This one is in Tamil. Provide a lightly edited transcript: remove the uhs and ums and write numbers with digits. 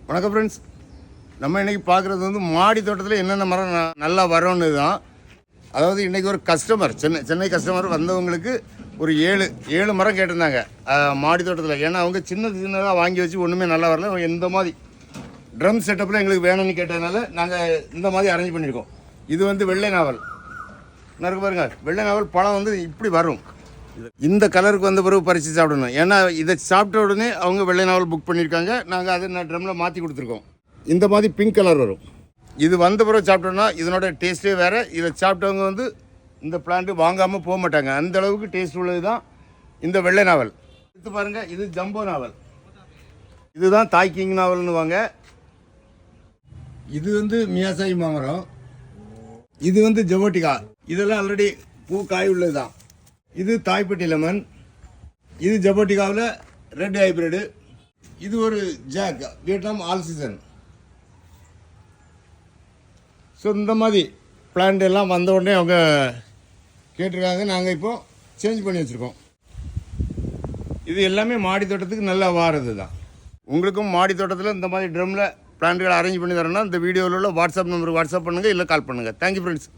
வணக்கம் ஃப்ரெண்ட்ஸ். நம்ம இன்றைக்கி பார்க்குறது வந்து மாடி தோட்டத்தில் என்னென்ன மரம் நல்லா வரும்னு தான். அதாவது இன்றைக்கி ஒரு கஸ்டமர் சென்னை கஸ்டமர் வந்தவங்களுக்கு ஒரு ஏழு மரம் கேட்டிருந்தாங்க மாடி தோட்டத்தில். ஏன்னா அவங்க சின்னதாக வாங்கி வச்சு ஒன்றுமே நல்லா வரல. இந்த மாதிரி ட்ரம் செட்டப்பில் எங்களுக்கு வேணும்னு கேட்டதுனால நாங்கள் இந்த மாதிரி அரேஞ்ச் பண்ணியிருக்கோம். இது வந்து வெள்ளை நாவல் இருக்கு பாருங்க. வெள்ளை நாவல் பழம் வந்து இப்படி வரும். இந்த கலருக்கு வந்த பிறகு பறித்து சாப்பிடணும். ஏன்னா இதை சாப்பிட்ட உடனே அவங்க வெள்ளை நாவல் புக் பண்ணியிருக்காங்க. நாங்கள் அதை ட்ரம்மில் மாற்றி கொடுத்துருக்கோம். இந்த மாதிரி பிங்க் கலர் வரும். இது வந்த பிறகு சாப்பிட்டோம்னா இதனோட டேஸ்ட்டே வேறு. இதை சாப்பிட்டவங்க வந்து இந்த பிளான்ட்டு வாங்காமல் போக மாட்டாங்க. அந்த அளவுக்கு டேஸ்ட் உள்ளது தான் இந்த வெள்ளை நாவல். எடுத்து பாருங்கள், இது ஜம்போ நாவல். இதுதான் தாய் கிங் நாவல்னு வாங்க. இது வந்து மியாசாயி மாமரம். இது வந்து ஜவோட்டிகா. இதெல்லாம் ஆல்ரெடி பூ காய் உள்ளது தான். இது தாய்ப்பட்டி லெமன். இது ஜபோட்டிகாவில் ரெட் ஹைப்ரிடு. இது ஒரு jack Vietnam all season. So இந்த மாதிரி பிளான்ட் எல்லாம் வந்த உடனே அவங்க கேட்டிருக்காங்க. நாங்கள் இப்போது சேஞ்ச் பண்ணி வச்சுருக்கோம். இது எல்லாமே மாடி தோட்டத்துக்கு நல்லா வாரது தான். உங்களுக்கும் மாடி தோட்டத்தில் இந்த மாதிரி ட்ரம்மில் பிளான்ட்டுகளை அரேஞ்ச் பண்ணி தரேன்னா இந்த வீடியோவில் உள்ள வாட்ஸ்அப் நம்பருக்கு வாட்ஸ்அப் பண்ணுங்கள், இல்லை கால் பண்ணுங்கள். Thank you friends.